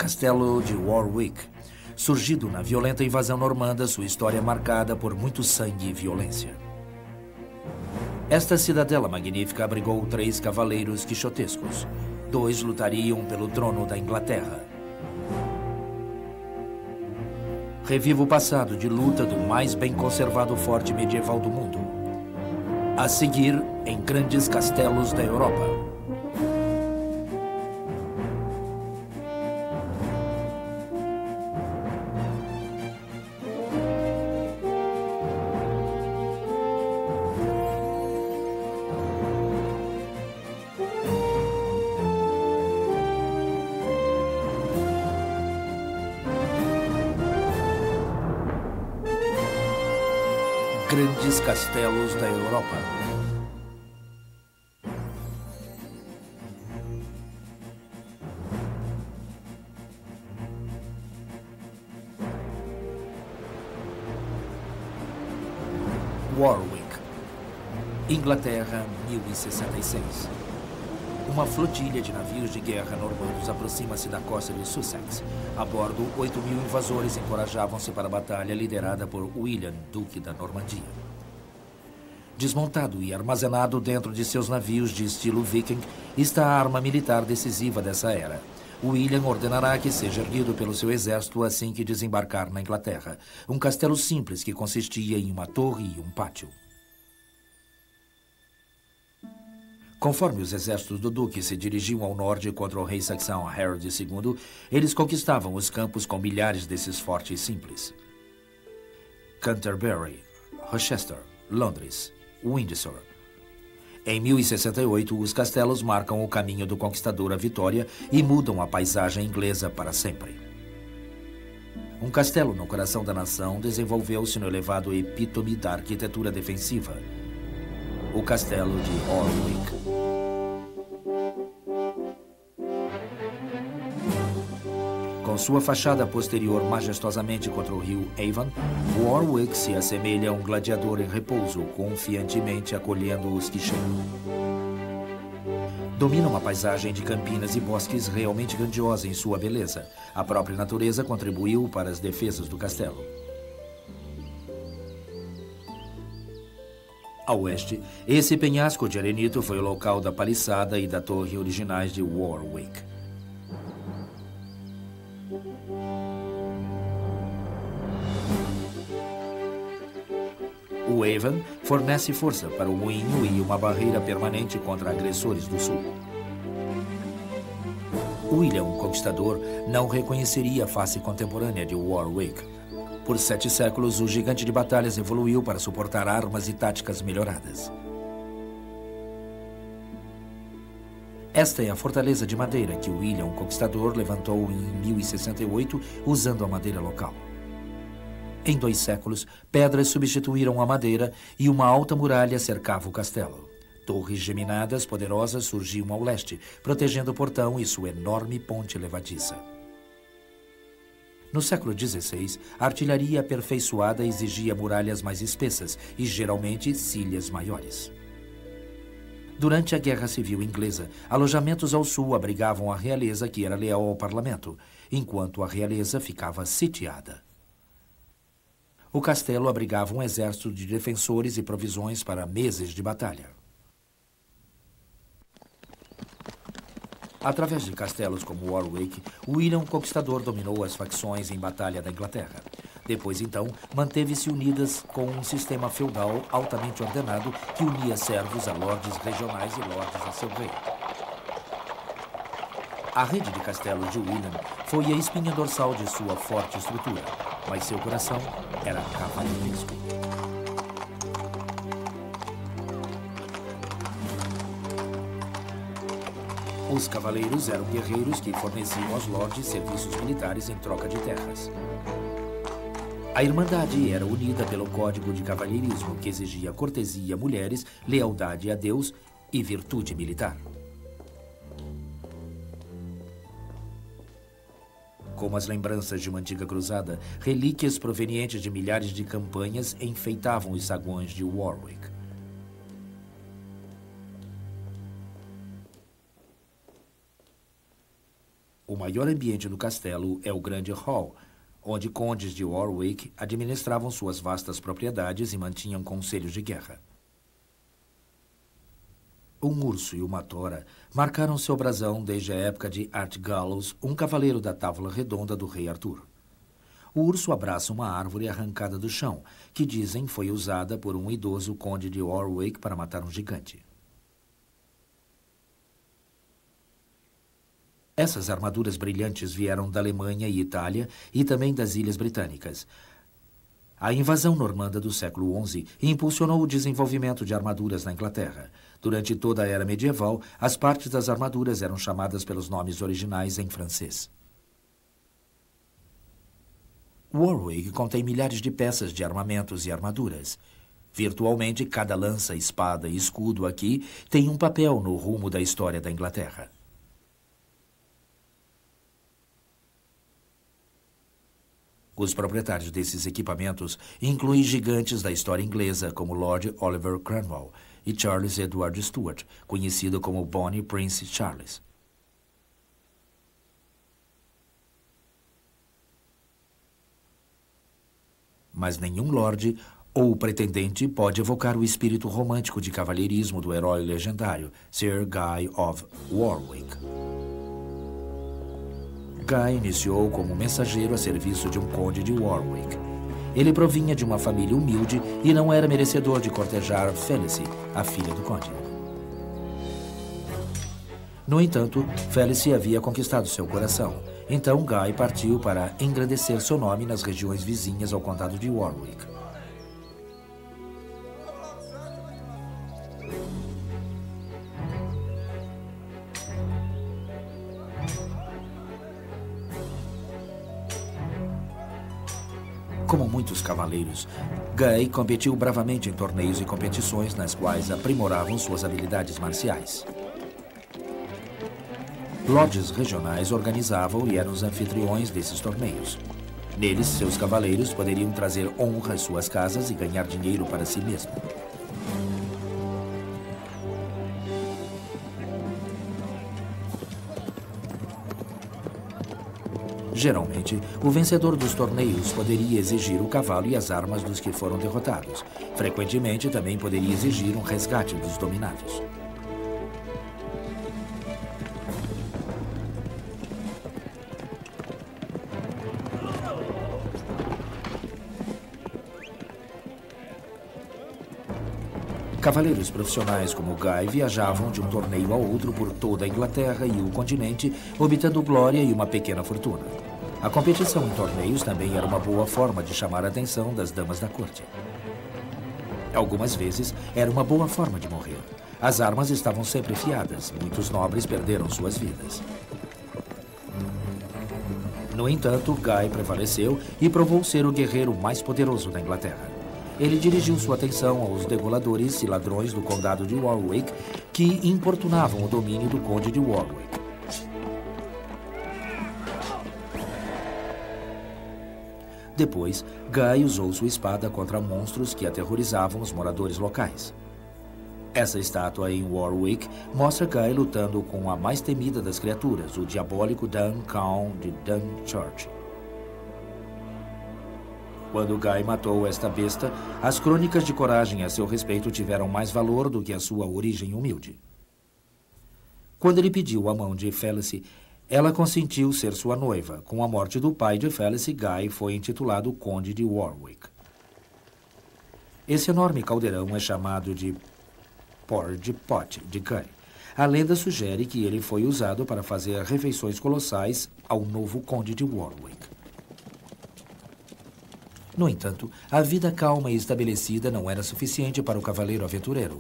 castelo de Warwick. Surgido na violenta invasão normanda, sua história é marcada por muito sangue e violência. Esta cidadela magnífica abrigou 3 cavaleiros quixotescos. 2 lutariam pelo trono da Inglaterra. Reviva o passado de luta do mais bem conservado forte medieval do mundo. A seguir, em Grandes Castelos da Europa. Grandes Castelos da Europa. Warwick, Inglaterra, 1066. Uma flotilha de navios de guerra normandos aproxima-se da costa de Sussex. A bordo, 8.000 invasores encorajavam-se para a batalha liderada por William, Duque da Normandia. Desmontado e armazenado dentro de seus navios de estilo viking, está a arma militar decisiva dessa era. William ordenará que seja erguido pelo seu exército assim que desembarcar na Inglaterra. Um castelo simples que consistia em uma torre e um pátio. Conforme os exércitos do duque se dirigiam ao norte contra o rei saxão Harold II, eles conquistavam os campos com milhares desses fortes simples. Canterbury, Rochester, Londres, Windsor. Em 1068, os castelos marcam o caminho do conquistador à vitória e mudam a paisagem inglesa para sempre. Um castelo no coração da nação desenvolveu-se no elevado epítome da arquitetura defensiva, o Castelo de Warwick. Com sua fachada posterior majestosamente contra o rio Avon, Warwick se assemelha a um gladiador em repouso, confiantemente acolhendo os que chegam. Domina uma paisagem de campinas e bosques realmente grandiosa em sua beleza. A própria natureza contribuiu para as defesas do castelo. A oeste, esse penhasco de arenito foi o local da paliçada e da torre originais de Warwick. O Avon fornece força para o moinho e uma barreira permanente contra agressores do sul. William, o Conquistador, não reconheceria a face contemporânea de Warwick. Por 7 séculos, o gigante de batalhas evoluiu para suportar armas e táticas melhoradas. Esta é a fortaleza de madeira que William, o Conquistador, levantou em 1068 usando a madeira local. Em 2 séculos, pedras substituíram a madeira e uma alta muralha cercava o castelo. Torres geminadas poderosas surgiam ao leste, protegendo o portão e sua enorme ponte levadiça. No século XVI, a artilharia aperfeiçoada exigia muralhas mais espessas e, geralmente, cilhas maiores. Durante a Guerra Civil Inglesa, alojamentos ao sul abrigavam a realeza que era leal ao parlamento, enquanto a realeza ficava sitiada. O castelo abrigava um exército de defensores e provisões para meses de batalha. Através de castelos como Warwick, William o Conquistador dominou as facções em batalha da Inglaterra. Depois, então, manteve-se unidas com um sistema feudal altamente ordenado que unia servos a lordes regionais e lordes a seu rei. A rede de castelos de William foi a espinha dorsal de sua forte estrutura, mas seu coração era cavalheiresco. Os cavaleiros eram guerreiros que forneciam aos lordes serviços militares em troca de terras. A Irmandade era unida pelo Código de Cavalheirismo, que exigia cortesia a mulheres, lealdade a Deus e virtude militar. Como as lembranças de uma antiga cruzada, relíquias provenientes de milhares de campanhas enfeitavam os saguões de Warwick. O maior ambiente do castelo é o grande hall, onde condes de Warwick administravam suas vastas propriedades e mantinham conselhos de guerra. Um urso e uma tora marcaram seu brasão desde a época de Artgalus, um cavaleiro da Távola Redonda do rei Arthur. O urso abraça uma árvore arrancada do chão, que dizem foi usada por um idoso conde de Warwick para matar um gigante. Essas armaduras brilhantes vieram da Alemanha e Itália e também das Ilhas Britânicas. A invasão normanda do século XI impulsionou o desenvolvimento de armaduras na Inglaterra. Durante toda a era medieval, as partes das armaduras eram chamadas pelos nomes originais em francês. Warwick contém milhares de peças de armamentos e armaduras. Virtualmente, cada lança, espada e escudo aqui tem um papel no rumo da história da Inglaterra. Os proprietários desses equipamentos incluem gigantes da história inglesa, como Lord Oliver Cromwell e Charles Edward Stuart, conhecido como Bonnie Prince Charles. Mas nenhum lorde ou pretendente pode evocar o espírito romântico de cavalheirismo do herói legendário, Sir Guy of Warwick. Guy iniciou como mensageiro a serviço de um conde de Warwick. Ele provinha de uma família humilde e não era merecedor de cortejar Felice, a filha do conde. No entanto, Felice havia conquistado seu coração. Então Guy partiu para engrandecer seu nome nas regiões vizinhas ao condado de Warwick. Como muitos cavaleiros, Guy competiu bravamente em torneios e competições nas quais aprimoravam suas habilidades marciais. Lodges regionais organizavam e eram os anfitriões desses torneios. Neles, seus cavaleiros poderiam trazer honra às suas casas e ganhar dinheiro para si mesmo. Geralmente, o vencedor dos torneios poderia exigir o cavalo e as armas dos que foram derrotados. Frequentemente, também poderia exigir um resgate dos dominados. Cavaleiros profissionais como Guy viajavam de um torneio a outro por toda a Inglaterra e o continente, obtendo glória e uma pequena fortuna. A competição em torneios também era uma boa forma de chamar a atenção das damas da corte. Algumas vezes, era uma boa forma de morrer. As armas estavam sempre afiadas. Muitos nobres perderam suas vidas. No entanto, Guy prevaleceu e provou ser o guerreiro mais poderoso da Inglaterra. Ele dirigiu sua atenção aos degoladores e ladrões do condado de Warwick que importunavam o domínio do conde de Warwick. Depois, Guy usou sua espada contra monstros que aterrorizavam os moradores locais. Essa estátua em Warwick mostra Guy lutando com a mais temida das criaturas, o diabólico Duncan de Dunchurch. Quando Guy matou esta besta, as crônicas de coragem a seu respeito tiveram mais valor do que a sua origem humilde. Quando ele pediu a mão de Felice, ela consentiu ser sua noiva. Com a morte do pai de Felice, Guy foi intitulado Conde de Warwick. Esse enorme caldeirão é chamado de Porridge Pot de Guy. A lenda sugere que ele foi usado para fazer refeições colossais ao novo Conde de Warwick. No entanto, a vida calma e estabelecida não era suficiente para o cavaleiro aventureiro.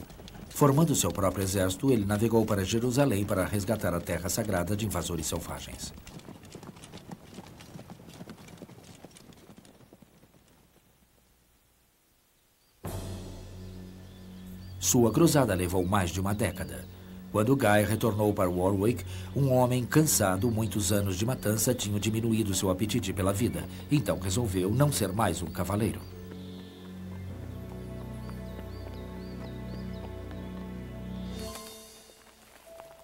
Formando seu próprio exército, ele navegou para Jerusalém para resgatar a terra sagrada de invasores selvagens. Sua cruzada levou mais de uma década. Quando Guy retornou para Warwick, um homem cansado, muitos anos de matança, tinha diminuído seu apetite pela vida. Então resolveu não ser mais um cavaleiro.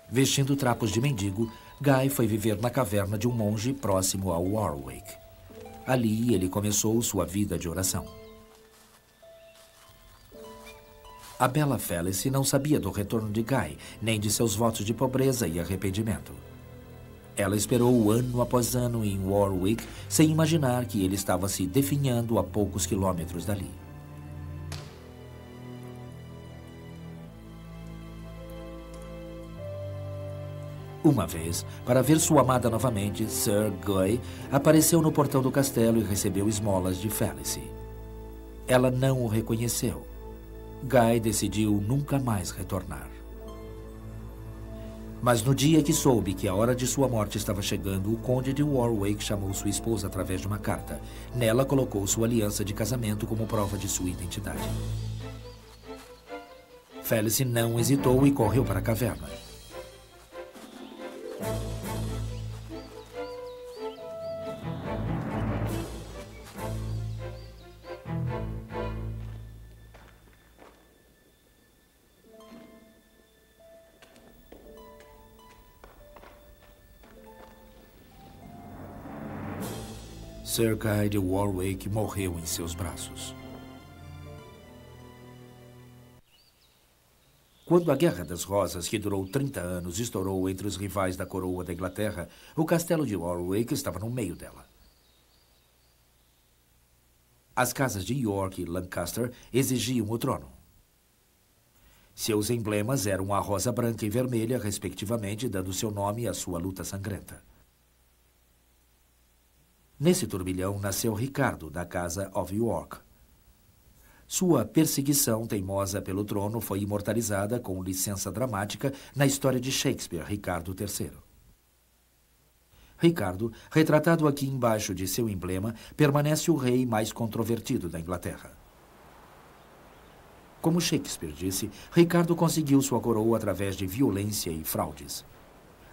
Vestindo trapos de mendigo, Guy foi viver na caverna de um monge próximo a Warwick. Ali, ele começou sua vida de oração. A bela Felice não sabia do retorno de Guy, nem de seus votos de pobreza e arrependimento. Ela esperou ano após ano em Warwick, sem imaginar que ele estava se definhando a poucos quilômetros dali. Uma vez, para ver sua amada novamente, Sir Guy apareceu no portão do castelo e recebeu esmolas de Felice. Ela não o reconheceu. Guy decidiu nunca mais retornar. Mas no dia que soube que a hora de sua morte estava chegando, o conde de Warwick chamou sua esposa através de uma carta. Nela colocou sua aliança de casamento como prova de sua identidade. Felice não hesitou e correu para a caverna. Sir Guy de Warwick morreu em seus braços. Quando a Guerra das Rosas, que durou 30 anos, estourou entre os rivais da coroa da Inglaterra, o castelo de Warwick estava no meio dela. As casas de York e Lancaster exigiam o trono. Seus emblemas eram a rosa branca e vermelha, respectivamente, dando seu nome à sua luta sangrenta. Nesse turbilhão nasceu Ricardo, da Casa of York. Sua perseguição teimosa pelo trono foi imortalizada com licença dramática na história de Shakespeare, Ricardo III. Ricardo, retratado aqui embaixo de seu emblema, permanece o rei mais controvertido da Inglaterra. Como Shakespeare disse, Ricardo conseguiu sua coroa através de violência e fraudes.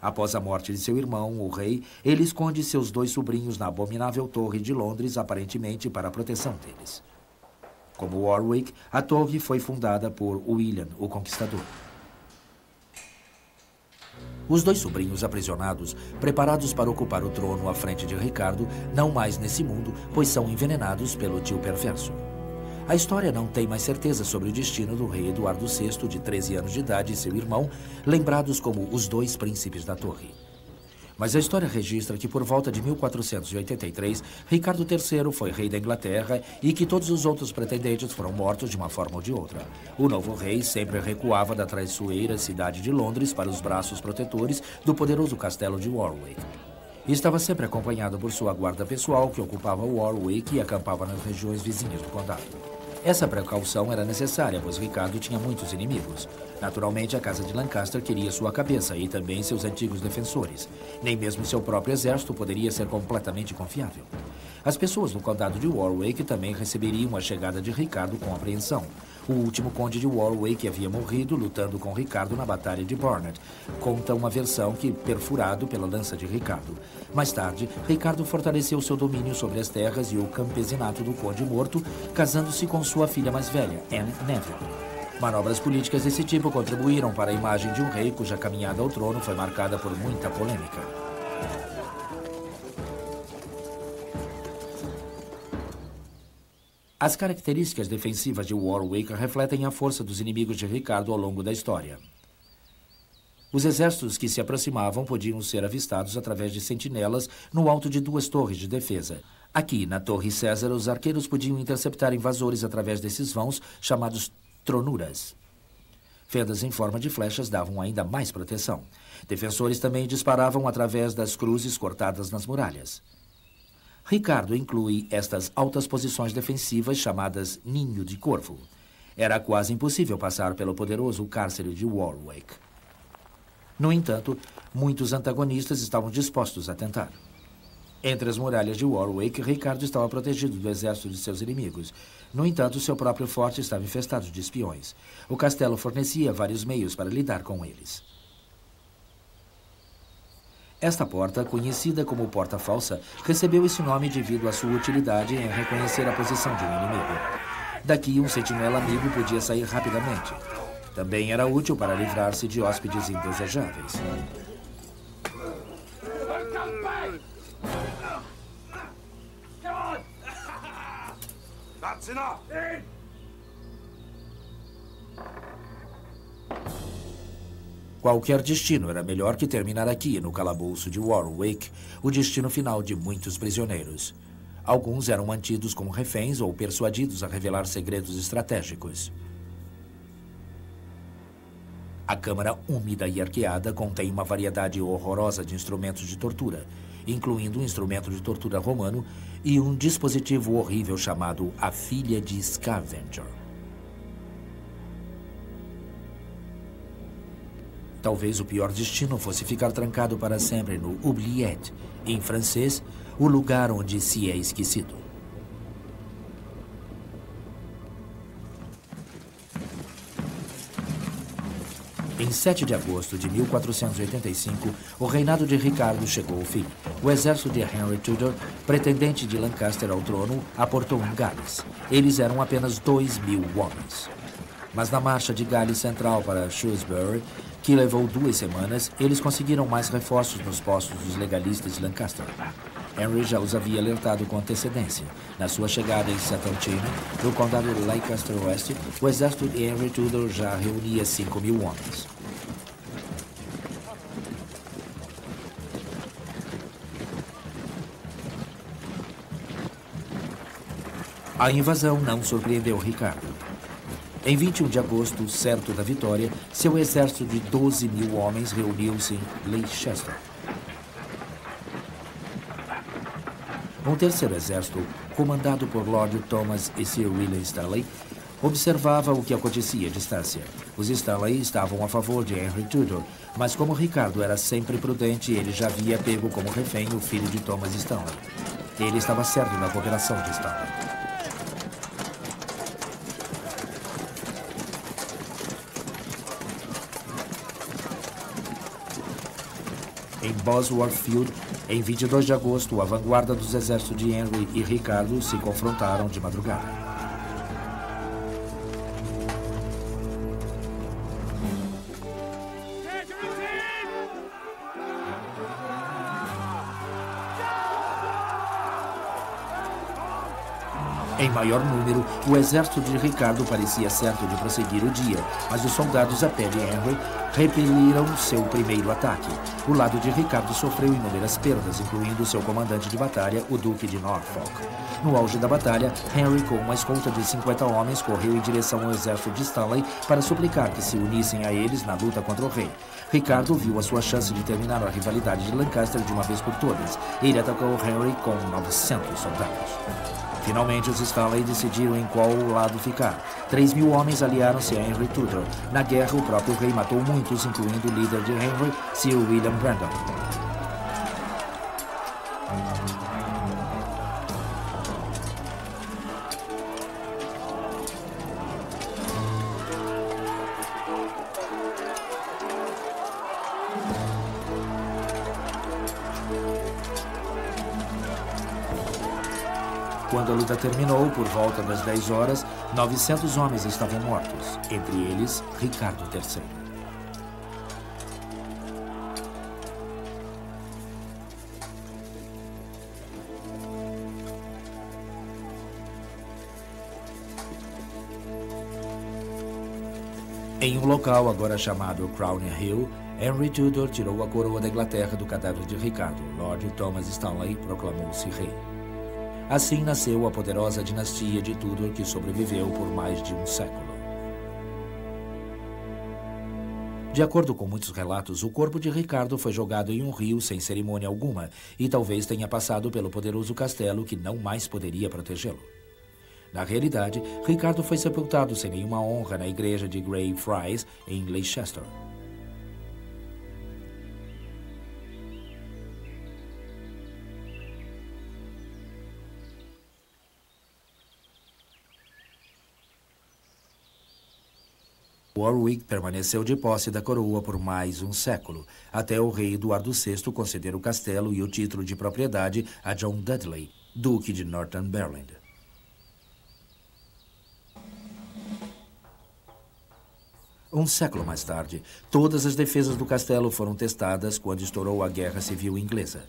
Após a morte de seu irmão, o rei, ele esconde seus 2 sobrinhos na abominável torre de Londres, aparentemente para a proteção deles. Como Warwick, a torre foi fundada por William, o Conquistador. Os 2 sobrinhos aprisionados, preparados para ocupar o trono à frente de Ricardo, não mais nesse mundo, pois são envenenados pelo tio perverso. A história não tem mais certeza sobre o destino do rei Eduardo VI, de 13 anos de idade, e seu irmão, lembrados como os 2 príncipes da torre. Mas a história registra que por volta de 1483, Ricardo III foi rei da Inglaterra e que todos os outros pretendentes foram mortos de uma forma ou de outra. O novo rei sempre recuava da traiçoeira cidade de Londres para os braços protetores do poderoso castelo de Warwick. E estava sempre acompanhado por sua guarda pessoal, que ocupava Warwick e acampava nas regiões vizinhas do condado. Essa precaução era necessária, pois Ricardo tinha muitos inimigos. Naturalmente, a casa de Lancaster queria sua cabeça e também seus antigos defensores. Nem mesmo seu próprio exército poderia ser completamente confiável. As pessoas no condado de Warwick também receberiam a chegada de Ricardo com apreensão. O último conde de Warwick havia morrido lutando com Ricardo na Batalha de Barnet. Conta uma versão que perfurado pela lança de Ricardo. Mais tarde, Ricardo fortaleceu seu domínio sobre as terras e o campesinato do conde morto, casando-se com sua filha mais velha, Anne Neville. Manobras políticas desse tipo contribuíram para a imagem de um rei cuja caminhada ao trono foi marcada por muita polêmica. As características defensivas de Warwick refletem a força dos inimigos de Ricardo ao longo da história. Os exércitos que se aproximavam podiam ser avistados através de sentinelas no alto de 2 torres de defesa. Aqui, na Torre César, os arqueiros podiam interceptar invasores através desses vãos, chamados tronuras. Fendas em forma de flechas davam ainda mais proteção. Defensores também disparavam através das cruzes cortadas nas muralhas. Ricardo inclui estas altas posições defensivas chamadas Ninho de Corvo. Era quase impossível passar pelo poderoso cárcere de Warwick. No entanto, muitos antagonistas estavam dispostos a tentar. Entre as muralhas de Warwick, Ricardo estava protegido do exército de seus inimigos. No entanto, seu próprio forte estava infestado de espiões. O castelo fornecia vários meios para lidar com eles. Esta porta, conhecida como Porta Falsa, recebeu esse nome devido à sua utilidade em reconhecer a posição de um inimigo. Daqui, um sentinela amigo podia sair rapidamente. Também era útil para livrar-se de hóspedes indesejáveis. That's enough! In! Qualquer destino era melhor que terminar aqui, no calabouço de Warwick, o destino final de muitos prisioneiros. Alguns eram mantidos como reféns ou persuadidos a revelar segredos estratégicos. A câmara úmida e arqueada contém uma variedade horrorosa de instrumentos de tortura, incluindo um instrumento de tortura romano e um dispositivo horrível chamado a filha de Scavenger. Talvez o pior destino fosse ficar trancado para sempre no oubliette, em francês, o lugar onde se é esquecido. Em 7 de agosto de 1485, o reinado de Ricardo chegou ao fim. O exército de Henry Tudor, pretendente de Lancaster ao trono, aportou em Gales. Eles eram apenas 2.000 homens. Mas na marcha de Gales Central para Shrewsbury, que levou 2 semanas, eles conseguiram mais reforços nos postos dos legalistas de Lancaster. Henry já os havia alertado com antecedência. Na sua chegada em Settletown, no condado de Lancaster Oeste, o exército de Henry Tudor já reunia 5.000 homens. A invasão não surpreendeu Ricardo. Em 21 de agosto, certo da vitória, seu exército de 12.000 homens reuniu-se em Leicester. Um terceiro exército, comandado por Lord Thomas e Sir William Stanley, observava o que acontecia à distância. Os Stanley estavam a favor de Henry Tudor, mas como Ricardo era sempre prudente, ele já havia pego como refém o filho de Thomas Stanley. Ele estava certo da cooperação de Stanley. Em Bosworth Field, em 22 de agosto, a vanguarda dos exércitos de Henry e Ricardo se confrontaram de madrugada. Em maior número, o exército de Ricardo parecia certo de prosseguir o dia, mas os soldados a pé de Henry repeliram seu primeiro ataque. O lado de Ricardo sofreu inúmeras perdas, incluindo seu comandante de batalha, o Duque de Norfolk. No auge da batalha, Henry, com uma escolta de 50 homens, correu em direção ao exército de Stanley para suplicar que se unissem a eles na luta contra o rei. Ricardo viu a sua chance de terminar a rivalidade de Lancaster de uma vez por todas. Ele atacou Henry com 900 soldados. Finalmente, os Stanley decidiram em qual lado ficar. 3.000 homens aliaram-se a Henry Tudor. Na guerra, o próprio rei matou muitos, incluindo o líder de Henry, Sir William Brandon. Quando a luta terminou, por volta das 10 horas, 900 homens estavam mortos, entre eles Ricardo III. Em um local agora chamado Crown Hill, Henry Tudor tirou a coroa da Inglaterra do cadáver de Ricardo. Lord Thomas Stanley proclamou-se rei. Assim nasceu a poderosa dinastia de Tudor, que sobreviveu por mais de um século. De acordo com muitos relatos, o corpo de Ricardo foi jogado em um rio sem cerimônia alguma e talvez tenha passado pelo poderoso castelo que não mais poderia protegê-lo. Na realidade, Ricardo foi sepultado sem nenhuma honra na igreja de Greyfriars, em Leicester. Warwick permaneceu de posse da coroa por mais um século, até o rei Eduardo VI conceder o castelo e o título de propriedade a John Dudley, Duque de Northumberland. Um século mais tarde, todas as defesas do castelo foram testadas quando estourou a Guerra Civil Inglesa.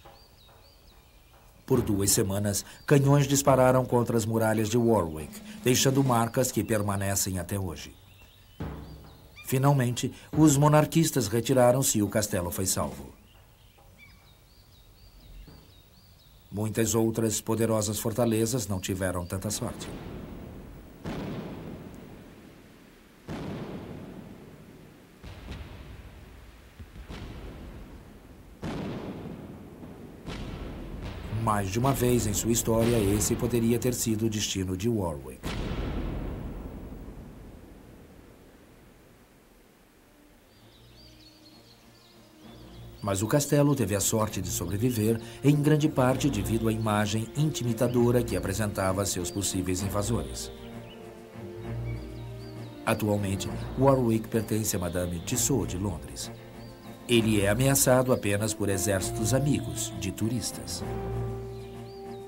Por 2 semanas, canhões dispararam contra as muralhas de Warwick, deixando marcas que permanecem até hoje. Finalmente, os monarquistas retiraram-se e o castelo foi salvo. Muitas outras poderosas fortalezas não tiveram tanta sorte. Mais de uma vez em sua história, esse poderia ter sido o destino de Warwick. Mas o castelo teve a sorte de sobreviver, em grande parte devido à imagem intimidadora que apresentava a seus possíveis invasores. Atualmente, Warwick pertence a Madame Tussauds de Londres. Ele é ameaçado apenas por exércitos amigos, de turistas.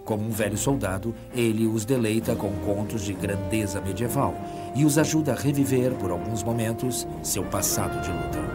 Como um velho soldado, ele os deleita com contos de grandeza medieval e os ajuda a reviver, por alguns momentos, seu passado de luta.